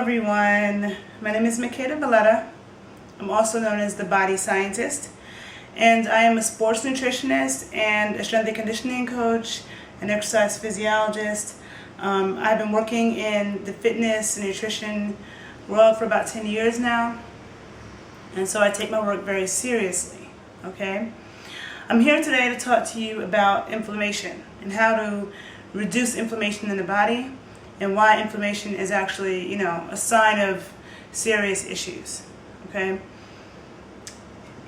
everyone, my name is Makeda Voletta. I'm also known as the Body Scientist, and I am a sports nutritionist and a strength and conditioning coach, an exercise physiologist. I've been working in the fitness and nutrition world for about 10 years now, and so I take my work very seriously, okay? I'm here today to talk to you about inflammation and how to reduce inflammation in the body and why inflammation is actually, a sign of serious issues, okay?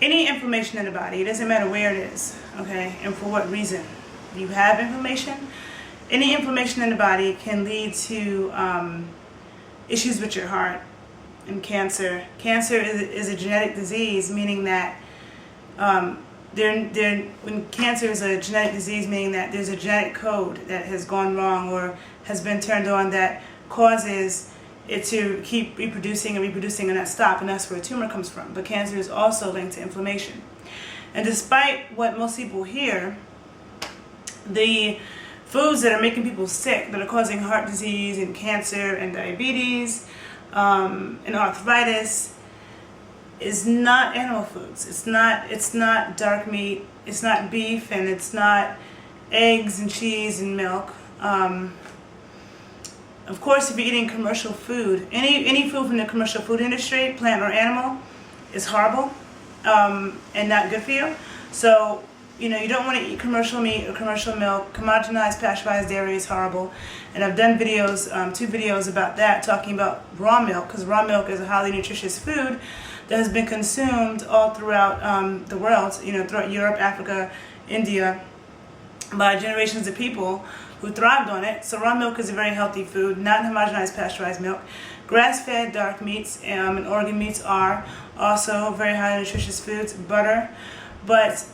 Any inflammation in the body, it doesn't matter where it is, okay, and for what reason you have inflammation. Any inflammation in the body can lead to issues with your heart and cancer. Cancer is a genetic disease, meaning that when cancer is a genetic disease, meaning that there's a genetic code that has gone wrong or has been turned on that causes it to keep reproducing and not stop, and that's where a tumor comes from. But cancer is also linked to inflammation. And despite what most people hear, the foods that are making people sick, that are causing heart disease and cancer and diabetes and arthritis, is not animal foods. It's not dark meat, it's not beef, and it's not eggs and cheese and milk. Of course, if you're eating commercial food, any food from the commercial food industry, plant or animal, is horrible and not good for you. So, you don't want to eat commercial meat or commercial milk. Homogenized, pasteurized dairy is horrible. And I've done videos, 2 videos about that, talking about raw milk, because raw milk is a highly nutritious food that has been consumed all throughout the world, throughout Europe, Africa, India, by generations of people who thrived on it. So raw milk is a very healthy food, not homogenized pasteurized milk. Grass-fed dark meats and organ meats are also very highly nutritious foods, butter. But,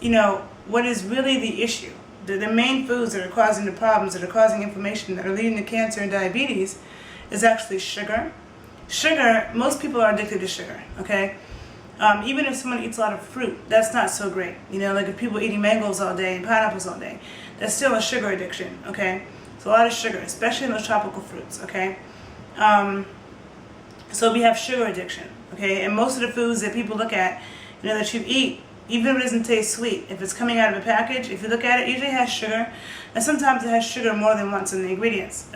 what is really the issue, the main foods that are causing the problems, that are causing inflammation, that are leading to cancer and diabetes, is actually sugar. Sugar, most people are addicted to sugar, okay? Even if someone eats a lot of fruit, that's not so great. Like if people are eating mangoes all day and pineapples all day, that's still a sugar addiction, okay? So a lot of sugar, especially in those tropical fruits, okay? So we have sugar addiction, okay? And most of the foods that people look at, that you eat, even if it doesn't taste sweet, if it's coming out of a package, if you look at it, it usually has sugar, and sometimes it has sugar more than once in the ingredients.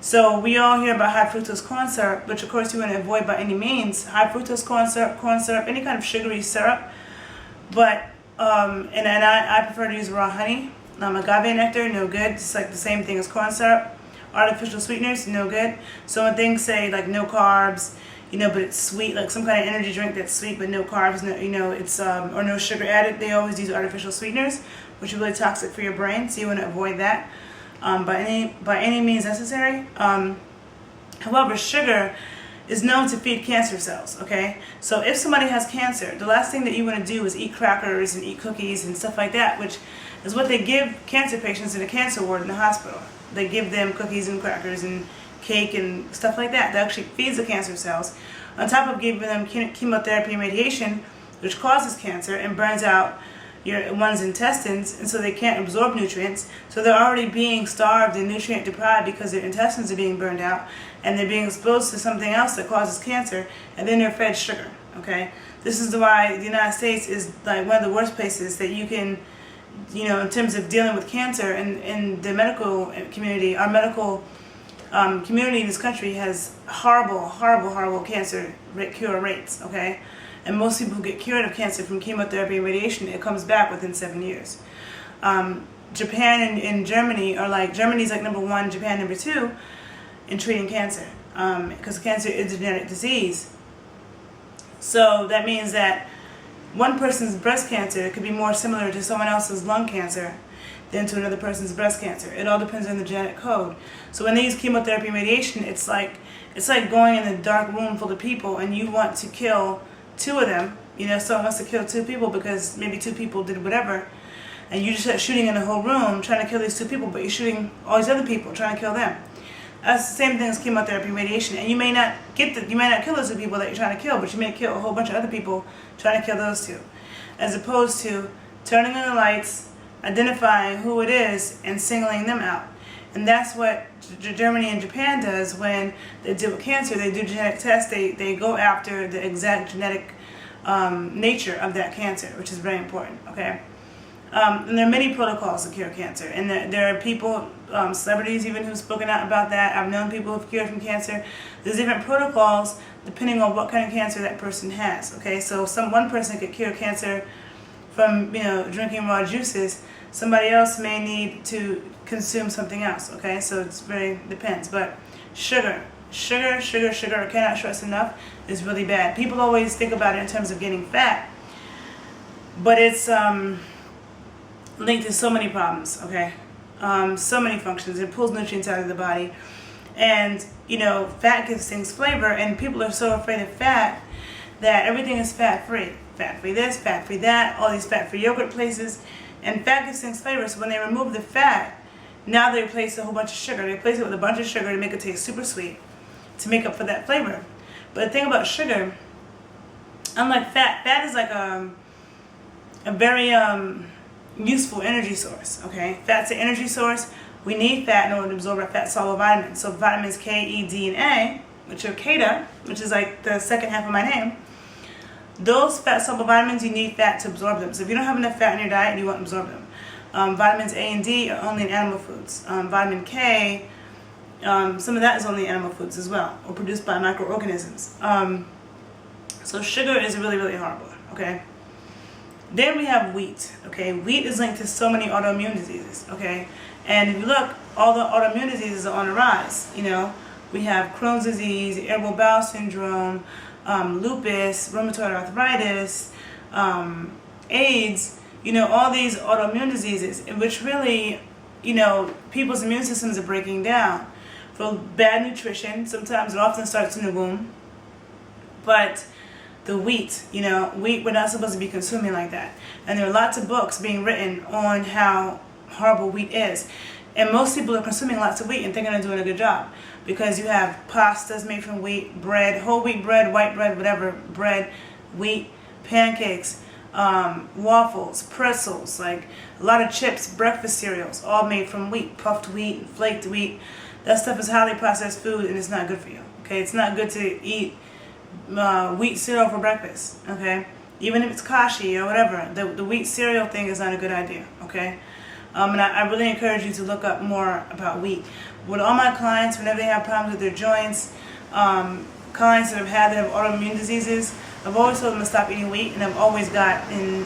So we all hear about high fructose corn syrup, which of course you want to avoid by any means. High fructose corn syrup, any kind of sugary syrup. But and I prefer to use raw honey. Agave nectar, no good. It's like the same thing as corn syrup. Artificial sweeteners, no good. So when things say like no carbs, but it's sweet, like some kind of energy drink that's sweet but no carbs, it's or no sugar added, they always use artificial sweeteners, which are really toxic for your brain. So you want to avoid that by any means necessary. However, sugar is known to feed cancer cells, okay? So if somebody has cancer, the last thing that you want to do is eat crackers and eat cookies and stuff like that, which is what they give cancer patients in the cancer ward in the hospital. They give them cookies and crackers and cake and stuff like that. That actually feeds the cancer cells, on top of giving them chemotherapy and radiation, which causes cancer and burns out one's intestines, and so they can't absorb nutrients. So they're already being starved and nutrient deprived because their intestines are being burned out, and they're being exposed to something else that causes cancer, and then they're fed sugar, okay? This is why the United States is like one of the worst places that you can, in terms of dealing with cancer, in the medical community. Our medical community in this country has horrible cancer cure rates, okay? And most people who get cured of cancer from chemotherapy and radiation, it comes back within 7 years. Japan and Germany are Germany's like number 1, Japan number 2 in treating cancer, because cancer is a genetic disease. So that means that one person's breast cancer could be more similar to someone else's lung cancer than to another person's breast cancer. It all depends on the genetic code. So when they use chemotherapy and radiation, it's like going in a dark room full of people and you want to kill 2 of them. Someone wants to kill 2 people because maybe 2 people did whatever, and you just start shooting in the whole room trying to kill these 2 people, but you're shooting all these other people trying to kill them. That's the same thing as chemotherapy and radiation. And you may not kill those 2 people that you're trying to kill, but you may kill a whole bunch of other people trying to kill those 2, as opposed to turning on the lights, identifying who it is, and singling them out. And that's what Germany and Japan does when they deal with cancer. They do genetic tests. They go after the exact genetic nature of that cancer, which is very important, okay? And there are many protocols to cure cancer. And there are people, celebrities even, who've spoken out about that. I've known people who've cured from cancer. There's different protocols depending on what kind of cancer that person has, okay? So one person could cure cancer from, drinking raw juices. Somebody else may need to consume something else, okay? So it's very depends. But sugar, I cannot stress enough, is really bad. People always think about it in terms of getting fat, but it's linked to so many problems, okay? So many functions. It pulls nutrients out of the body. And, fat gives things flavor, and people are so afraid of fat that everything is fat-free. Fat-free this, fat-free that, all these fat-free yogurt places. And fat gives things flavor, so when they remove the fat, now they replace a whole bunch of sugar. They replace it with a bunch of sugar to make it taste super sweet, to make up for that flavor. But the thing about sugar, unlike fat is like a very useful energy source, okay? Fat's an energy source. We need fat in order to absorb our fat-soluble vitamins. So vitamins K, E, D, and A, which are Makeda, which is like the second half of my name, those fat-soluble vitamins, you need fat to absorb them. So if you don't have enough fat in your diet, you won't absorb them. Vitamins A and D are only in animal foods. Vitamin K, some of that is only in animal foods as well, or produced by microorganisms. So sugar is really, really horrible, okay? Then we have wheat, okay? Wheat is linked to so many autoimmune diseases, okay? And if you look, all the autoimmune diseases are on the rise, We have Crohn's disease, irritable bowel syndrome, lupus, rheumatoid arthritis, AIDS, all these autoimmune diseases, which really, people's immune systems are breaking down. For bad nutrition, sometimes it often starts in the womb, but the wheat, wheat we're not supposed to be consuming like that. And there are lots of books being written on how horrible wheat is. And most people are consuming lots of wheat and thinking they're doing a good job, because you have pastas made from wheat, bread, whole wheat bread, white bread, whatever, bread, wheat, pancakes, waffles, pretzels, like a lot of chips, breakfast cereals, all made from wheat, puffed wheat, flaked wheat. That stuff is highly processed food, and it's not good for you, okay? It's not good to eat wheat cereal for breakfast, okay? Even if it's kashi or whatever, the wheat cereal thing is not a good idea, okay? And I really encourage you to look up more about wheat. With all my clients, whenever they have problems with their joints, clients that have autoimmune diseases, I've always told them to stop eating wheat, and I've always gotten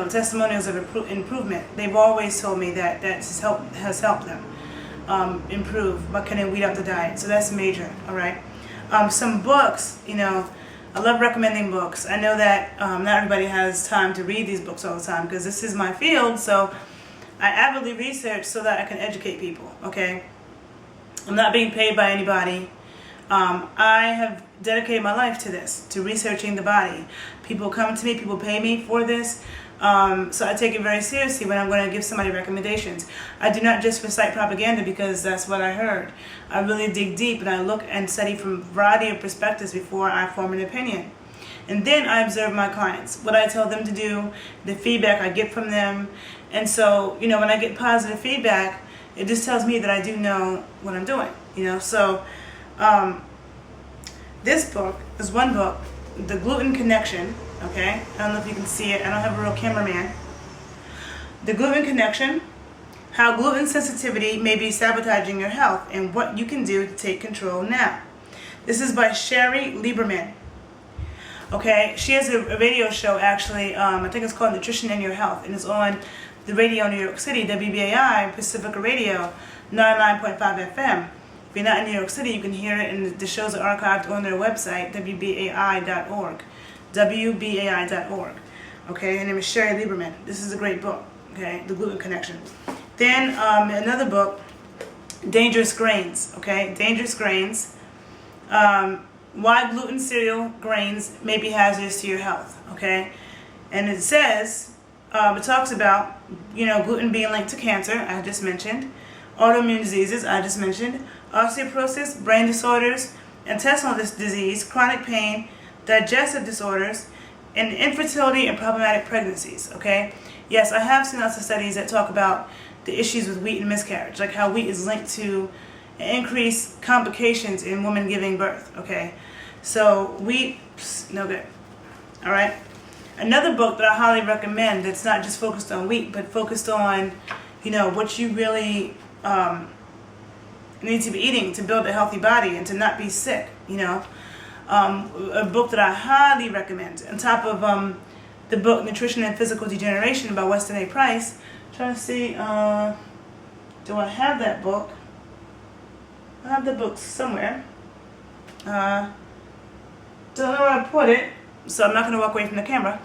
testimonials of improvement. They've always told me that has helped them improve by cutting wheat out the diet. So that's major, all right? Some books, I love recommending books. I know that not everybody has time to read these books all the time, because this is my field, so I avidly research so that I can educate people, okay? I'm not being paid by anybody. I have dedicated my life to this, to researching the body. People come to me, people pay me for this, so I take it very seriously when I'm going to give somebody recommendations. I do not just recite propaganda because that's what I heard. I really dig deep, and I look and study from a variety of perspectives before I form an opinion. And then I observe my clients, what I tell them to do, the feedback I get from them. And so, when I get positive feedback, it just tells me that I do know what I'm doing, So this book is one book, The Gluten Connection, okay? I don't know if you can see it. I don't have a real cameraman. The Gluten Connection, How Gluten Sensitivity May Be Sabotaging Your Health, and What You Can Do to Take Control Now. This is by Sherry Lieberman. Okay, she has a radio show, actually. I think it's called Nutrition in Your Health, and it's on the radio in New York City, WBAI, Pacifica Radio, 99.5 FM. If you're not in New York City, you can hear it, and the shows are archived on their website, WBAI.org. WBAI.org. Okay, her name is Sherry Lieberman. This is a great book, okay, The Gluten Connection. Then another book, Dangerous Grains, okay, Dangerous Grains. Why gluten cereal grains may be hazardous to your health, okay? And it says, it talks about, gluten being linked to cancer, I just mentioned, autoimmune diseases, I just mentioned, osteoporosis, brain disorders, intestinal disease, chronic pain, digestive disorders, and infertility and problematic pregnancies, okay? yes, I have seen lots of studies that talk about the issues with wheat and miscarriage, like how wheat is linked to increased complications in women giving birth, okay? So wheat, no good, all right? Another book that I highly recommend that's not just focused on wheat, but focused on, what you really need to be eating to build a healthy body and to not be sick, A book that I highly recommend, on top of the book Nutrition and Physical Degeneration by Weston A. Price. I'm trying to see, do I have that book? I have the book somewhere. Don't know where I put it, so I'm not going to walk away from the camera.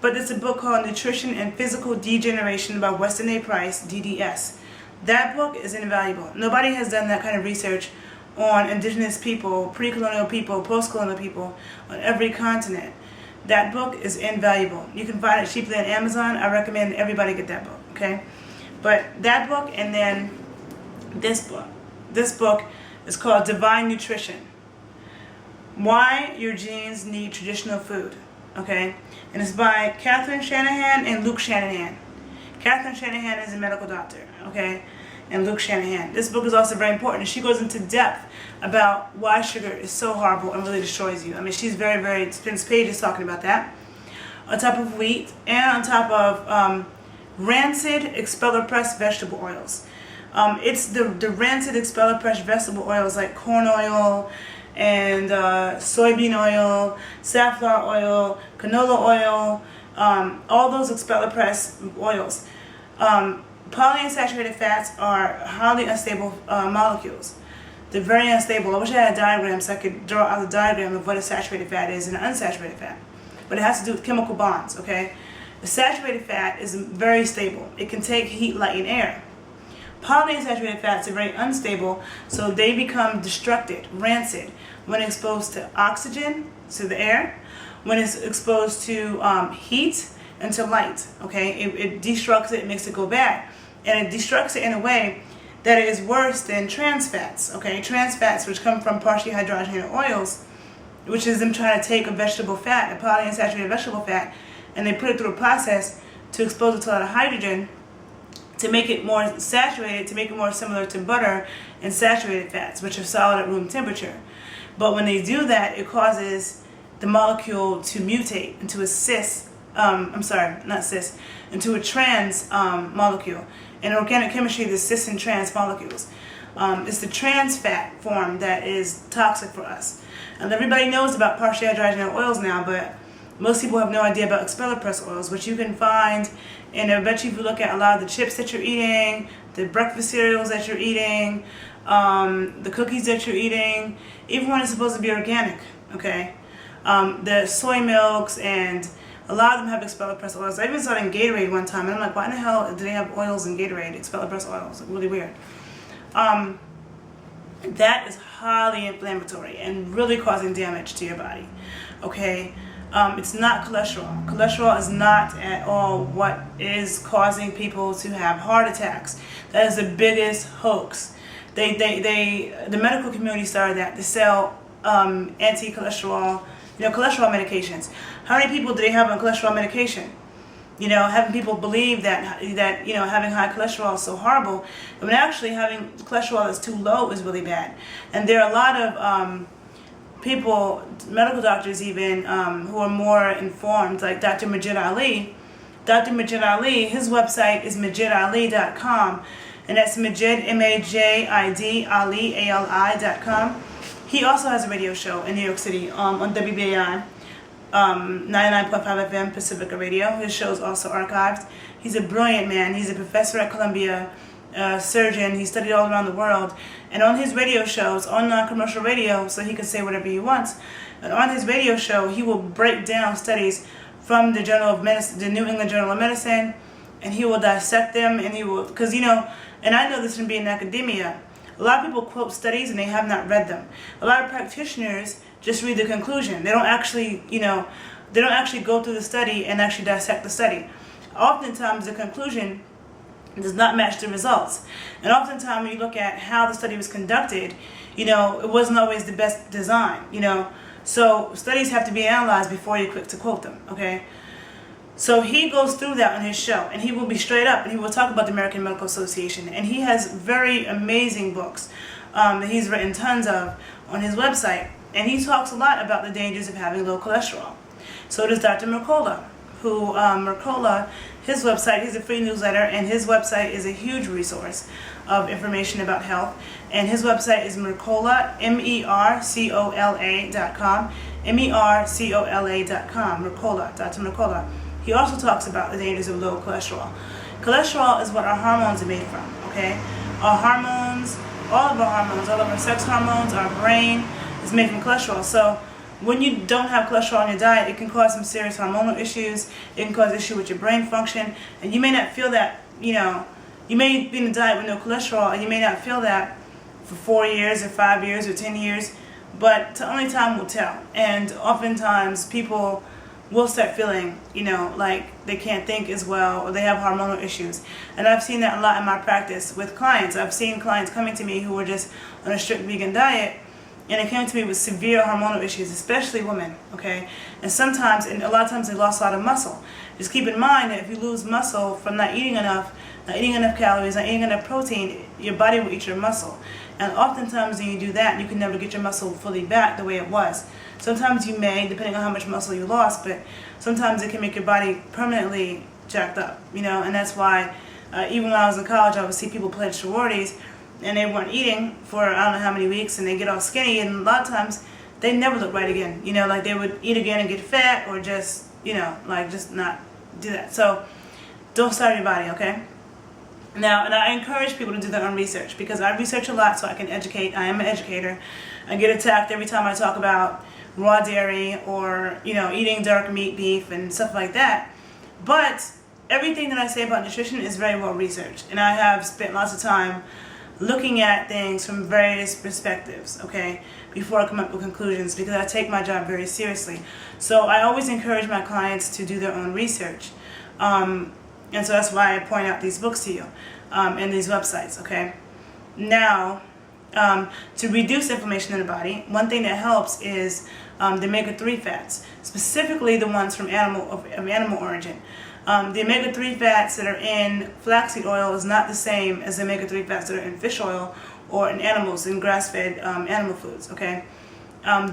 But it's a book called Nutrition and Physical Degeneration by Weston A. Price, DDS. That book is invaluable. Nobody has done that kind of research on indigenous people, pre-colonial people, post-colonial people on every continent. That book is invaluable. You can find it cheaply on Amazon. I recommend everybody get that book, okay? But that book and then this book. This book is called Divine Nutrition. Why Your Genes Need Traditional Food, okay? And it's by Catherine Shanahan and Luke Shanahan. Catherine Shanahan is a medical doctor, okay? And Luke Shanahan. This book is also very important. She goes into depth about why sugar is so horrible and really destroys you. I mean, she's very spends pages talking about that. On top of wheat and on top of rancid expeller pressed vegetable oils. It's the rancid expeller pressed vegetable oils like corn oil and soybean oil, safflower oil, canola oil, all those expeller pressed oils. Polyunsaturated fats are highly unstable molecules. They're very unstable. I wish I had a diagram so I could draw out a diagram of what a saturated fat is and an unsaturated fat. But it has to do with chemical bonds, okay? The saturated fat is very stable. It can take heat, light, and air. Polyunsaturated fats are very unstable, so they become destructed, rancid, when exposed to oxygen, to the air, when it's exposed to heat and to light, okay? It destructs it, it makes it go bad. And it destructs it in a way that it is worse than trans fats, okay? Trans fats, which come from partially hydrogenated oils, which is them trying to take a vegetable fat, a polyunsaturated vegetable fat, and they put it through a process to expose it to a lot of hydrogen to make it more saturated, to make it more similar to butter and saturated fats, which are solid at room temperature. But when they do that, it causes the molecule to mutate into a into a trans molecule. In organic chemistry, there's cis and trans molecules. It's the trans fat form that is toxic for us. And everybody knows about partially hydrogenated oils now, but most people have no idea about expeller press oils, which you can find, and I bet you if you look at a lot of the chips that you're eating, the breakfast cereals that you're eating, the cookies that you're eating, even when it's supposed to be organic, okay? The soy milks, and a lot of them have expeller press oils. I even saw it in Gatorade one time, and I'm like, why in the hell do they have oils in Gatorade, expeller press oils? Like, really weird. That is highly inflammatory and really causing damage to your body, okay? It's not cholesterol. Cholesterol is not at all what is causing people to have heart attacks. That is the biggest hoax. The medical community started that to sell anti-cholesterol, cholesterol medications. How many people do they have on cholesterol medication? Having people believe that having high cholesterol is so horrible, when actually having cholesterol that's too low is really bad. And there are a lot of people, medical doctors even, who are more informed, like Dr. Majid Ali. Dr. Majid Ali, his website is majidali.com, and that's Majid, M-A-J-I-D, Ali, A-L-I.com. He also has a radio show in New York City on WBAI, 99.5 FM Pacifica Radio. His show is also archived. He's a brilliant man. He's a professor at Columbia, surgeon. He studied all around the world. And on his radio shows, on non-commercial radio, so he can say whatever he wants, and on his radio show, he will break down studies from the Journal of Medicine, the New England Journal of Medicine, and he will dissect them, and he will, because and I know this from being in academia, a lot of people quote studies and they have not read them. A lot of practitioners just read the conclusion. They don't actually, they don't actually go through the study and actually dissect the study. Oftentimes the conclusion does not match the results. And oftentimes when you look at how the study was conducted, it wasn't always the best design, So studies have to be analyzed before you're quick to quote them, okay? So he goes through that on his show, and he will be straight up, and he will talk about the American Medical Association, and he has very amazing books that he's written tons of on his website, and he talks a lot about the dangers of having low cholesterol. So does Dr. Mercola, who Mercola, his website, he's a free newsletter, and his website is a huge resource of information about health, and his website is Mercola, MERCOLA.com, MERCOLA.com, Mercola, Dr. Mercola. He also talks about the dangers of low cholesterol. Cholesterol is what our hormones are made from, okay? Our hormones, all of our sex hormones, our brain is made from cholesterol. So when you don't have cholesterol in your diet, it can cause some serious hormonal issues. It can cause issue with your brain function. And you may not feel that, you may be in a diet with no cholesterol, and you may not feel that for 4 years or 5 years or 10 years, but only time will tell. And oftentimes people will start feeling, like they can't think as well, or they have hormonal issues. And I've seen that a lot in my practice with clients. I've seen clients coming to me who were just on a strict vegan diet, and they came to me with severe hormonal issues, especially women, okay? And a lot of times they lost a lot of muscle. Just keep in mind that if you lose muscle from not eating enough calories, not eating enough protein, your body will eat your muscle. And oftentimes when you do that, you can never get your muscle fully back the way it was. Sometimes you may, depending on how much muscle you lost, but sometimes it can make your body permanently jacked up, and that's why even when I was in college, I would see people pledge sororities, and they weren't eating for I don't know how many weeks, and they get all skinny, and a lot of times they never look right again, like they would eat again and get fat, or just, just not do that. So don't starve your body, okay? Now, and I encourage people to do their own research, because I research a lot so I can educate. I am an educator. I get attacked every time I talk about raw dairy or, eating dark meat, beef, and stuff like that. But everything that I say about nutrition is very well researched, and I have spent lots of time looking at things from various perspectives, okay, before I come up with conclusions, because I take my job very seriously. So I always encourage my clients to do their own research. And so that's why I point out these books to you and these websites, okay? Now, to reduce inflammation in the body, one thing that helps is the omega-3 fats, specifically the ones from animal origin. The omega-3 fats that are in flaxseed oil is not the same as the omega-3 fats that are in fish oil or in animals, in grass-fed animal foods, okay?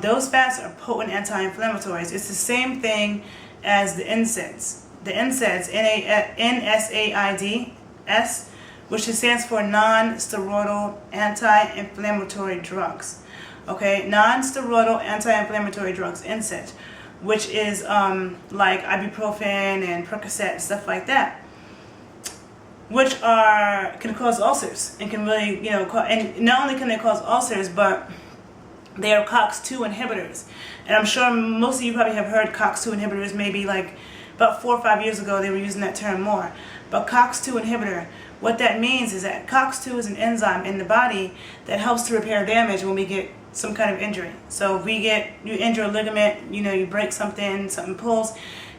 Those fats are potent anti-inflammatories. It's the same thing as the NSAIDs. The NSAIDs, NSAIDs, which stands for non-steroidal anti-inflammatory drugs. Okay, non-steroidal anti-inflammatory drugs, NSAIDs, which is like ibuprofen and Percocet and stuff like that, which can cause ulcers and can really, and not only can they cause ulcers, but they are COX-2 inhibitors. And I'm sure most of you probably have heard COX-2 inhibitors, maybe like about 4 or 5 years ago they were using that term more. But COX-2 inhibitor, what that means is that COX-2 is an enzyme in the body that helps to repair damage when we get some kind of injury. So if you injure a ligament, you break something pulls,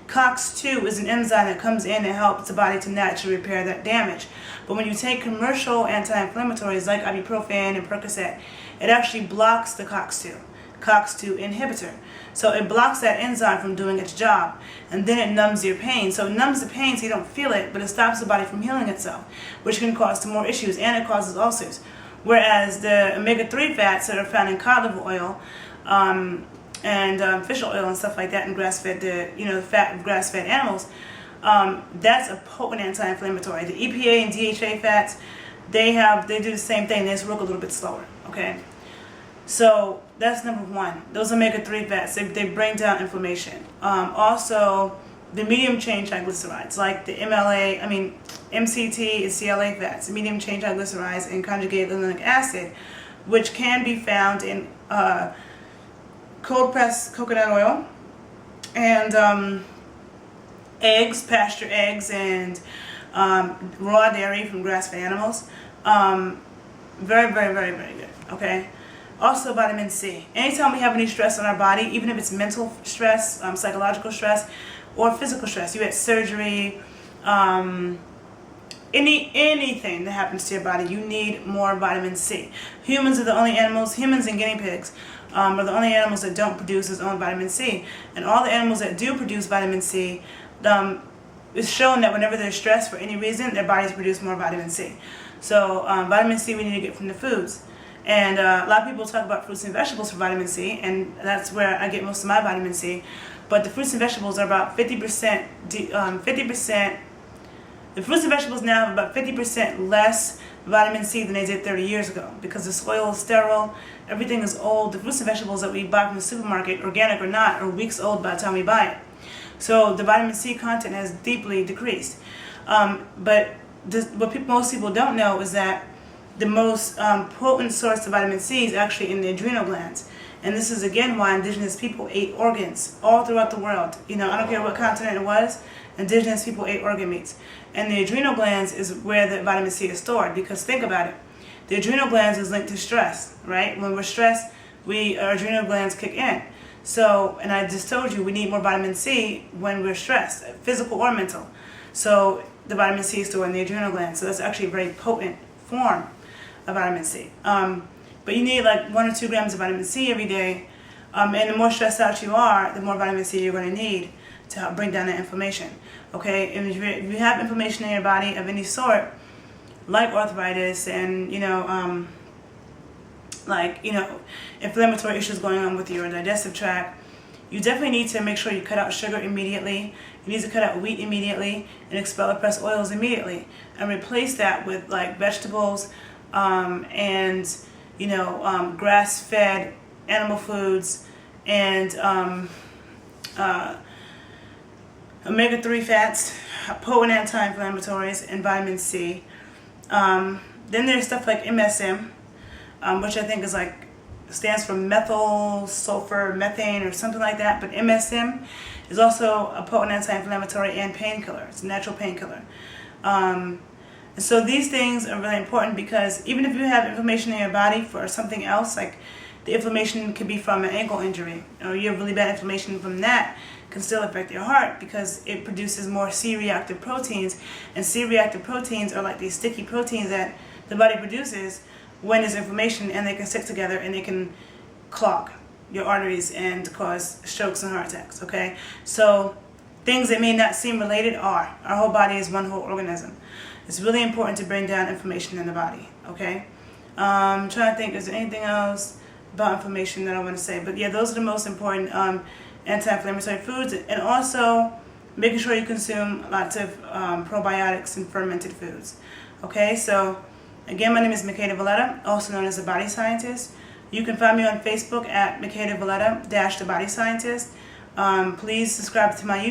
COX-2 is an enzyme that comes in and helps the body to naturally repair that damage. But when you take commercial anti-inflammatories like ibuprofen and Percocet, it actually blocks the COX-2 inhibitor. So it blocks that enzyme from doing its job, and then it numbs your pain. So it numbs the pain so you don't feel it, but it stops the body from healing itself, which can cause some more issues, and it causes ulcers. Whereas the omega-3 fats that are found in cod liver oil and fish oil and stuff like that, and grass-fed, the fat of grass-fed animals, that's a potent anti-inflammatory. The EPA and DHA fats, they do the same thing. They just work a little bit slower. Okay. So that's number one. Those omega-3 fats, they bring down inflammation. Also, the medium chain triglycerides, like the MCT and CLA fats, medium chain triglycerides and conjugated linoleic acid, which can be found in cold pressed coconut oil and eggs, pasture eggs, and raw dairy from grass-fed animals. Very, very, very, very good. Okay. Also, vitamin C. Anytime we have any stress on our body, even if it's mental stress, psychological stress, or physical stress, you had surgery, anything that happens to your body, you need more vitamin C. Humans are the only animals, humans and guinea pigs, are the only animals that don't produce its own vitamin C. And all the animals that do produce vitamin C, it's shown that whenever they're stressed for any reason, their bodies produce more vitamin C. So vitamin C we need to get from the foods. And a lot of people talk about fruits and vegetables for vitamin C, and that's where I get most of my vitamin C. But the fruits and vegetables are about 50%, 50%, the fruits and vegetables now have about 50% less vitamin C than they did 30 years ago, because the soil is sterile, everything is old. The fruits and vegetables that we buy from the supermarket, organic or not, are weeks old by the time we buy it. So the vitamin C content has deeply decreased. But what most people don't know is that the most potent source of vitamin C is actually in the adrenal glands. And this is again why indigenous people ate organs all throughout the world. You know, I don't care what continent it was, indigenous people ate organ meats. And the adrenal glands is where the vitamin C is stored, because think about it. The adrenal glands is linked to stress, right? When we're stressed, our adrenal glands kick in. So, and I just told you, we need more vitamin C when we're stressed, physical or mental. So the vitamin C is stored in the adrenal glands. So that's actually a very potent form of vitamin C. But you need like 1 or 2 grams of vitamin C every day. And the more stressed out you are, the more vitamin C you're going to need to help bring down that inflammation. Okay, and if you have inflammation in your body of any sort, like arthritis and inflammatory issues going on with your digestive tract, you definitely need to make sure you cut out sugar immediately. You need to cut out wheat immediately and expel oppressed oils immediately, and replace that with like vegetables and grass-fed animal foods and omega-3 fats, potent anti-inflammatories, and vitamin C. Then there's stuff like MSM, which I think stands for methyl sulfur methane or something like that. But MSM is also a potent anti-inflammatory and painkiller. It's a natural painkiller. And so these things are really important, because even if you have inflammation in your body for something else, like the inflammation could be from an ankle injury, or you have really bad inflammation from that, can still affect your heart because it produces more C-reactive proteins. And C-reactive proteins are like these sticky proteins that the body produces when there's inflammation, and they can stick together and they can clog your arteries and cause strokes and heart attacks. Okay, so things that may not seem related are. Our whole body is one whole organism. It's really important to bring down inflammation in the body. Okay, I'm trying to think, is there anything else about inflammation that I want to say? But yeah, those are the most important anti-inflammatory foods, and also making sure you consume lots of probiotics and fermented foods. Okay, so again, my name is Makeda Voletta, also known as the Body Scientist. You can find me on Facebook at Makeda Voletta - The Body Scientist. Please subscribe to my YouTube.